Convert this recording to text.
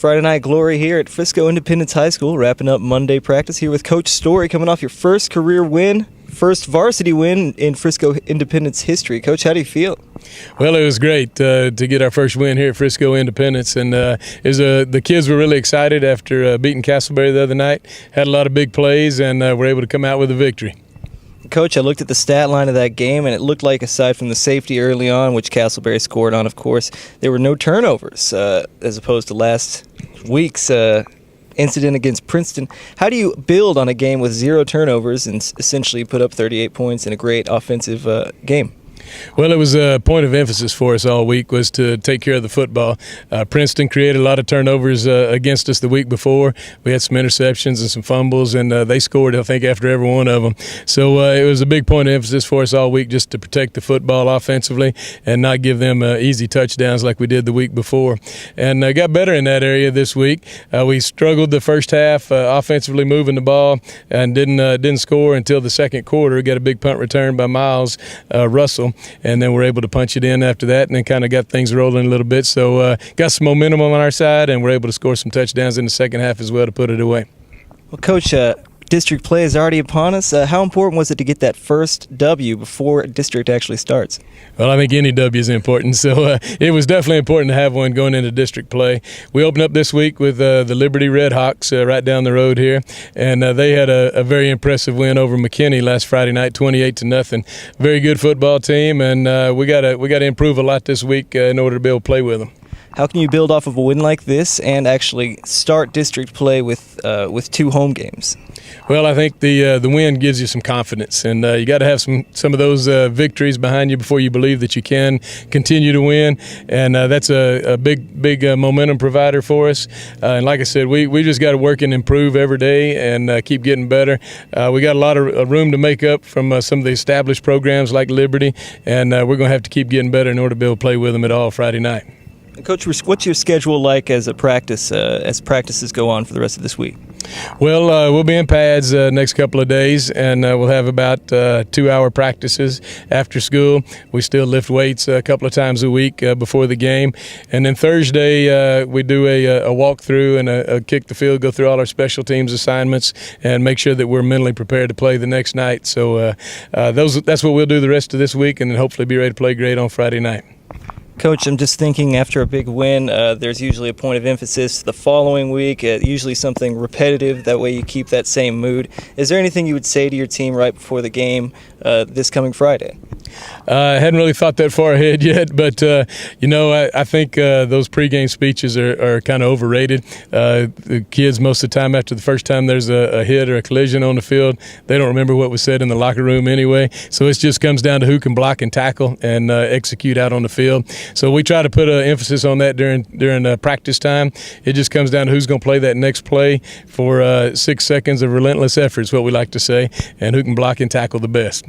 Friday night glory here at Frisco Independence High School, wrapping up Monday practice here with Coach Story, coming off your first career win, first varsity win in Frisco Independence history. Coach, how do you feel? Well, it was great to get our first win here at Frisco Independence, and the kids were really excited after beating Castleberry the other night. Had a lot of big plays, and were able to come out with a victory. Coach, I looked at the stat line of that game, and it looked like aside from the safety early on, which Castleberry scored on, of course, there were no turnovers as opposed to last week's incident against Princeton. How do you build on a game with 0 turnovers and essentially put up 38 points in a great offensive game? Well, it was a point of emphasis for us all week was to take care of the football. Princeton created a lot of turnovers against us the week before. We had some interceptions and some fumbles, and they scored, I think, after every one of them. So it was a big point of emphasis for us all week just to protect the football offensively and not give them easy touchdowns like we did the week before. And got better in that area this week. We struggled the first half offensively moving the ball and didn't score until the second quarter. Got a big punt return by Miles Russell. And then we're able to punch it in after that and then kind of got things rolling a little bit. So got some momentum on our side, and we're able to score some touchdowns in the second half as well to put it away. Well, Coach, district play is already upon us. How important was it to get that first W before district actually starts? Well, I think any W is important, so it was definitely important to have one going into district play. We opened up this week with the Liberty Redhawks right down the road here, and they had a very impressive win over McKinney last Friday night, 28-0. Very good football team, and we got to improve a lot this week in order to be able to play with them. How can you build off of a win like this and actually start district play with 2 home games? Well, I think the win gives you some confidence, and you got to have some of those victories behind you before you believe that you can continue to win, and that's a big momentum provider for us. And like I said, we just got to work and improve every day and keep getting better. We got a lot of room to make up from some of the established programs like Liberty, and we're going to have to keep getting better in order to be able to play with them at all Friday night. Coach, what's your schedule like as practices go on for the rest of this week? Well, we'll be in pads next couple of days, and we'll have about 2-hour practices after school. We still lift weights a couple of times a week before the game. And then Thursday, we do a walkthrough and a kick the field, go through all our special teams assignments, and make sure that we're mentally prepared to play the next night. So that's what we'll do the rest of this week, and then hopefully be ready to play great on Friday night. Coach, I'm just thinking after a big win, there's usually a point of emphasis the following week, usually something repetitive. That way you keep that same mood. Is there anything you would say to your team right before the game this coming Friday? I hadn't really thought that far ahead yet, but, I think those pregame speeches are kind of overrated. The kids, most of the time, after the first time there's a hit or a collision on the field, they don't remember what was said in the locker room anyway. So it just comes down to who can block and tackle and execute out on the field. So we try to put an emphasis on that during practice time. It just comes down to who's going to play that next play for 6 seconds of relentless effort is what we like to say, and who can block and tackle the best.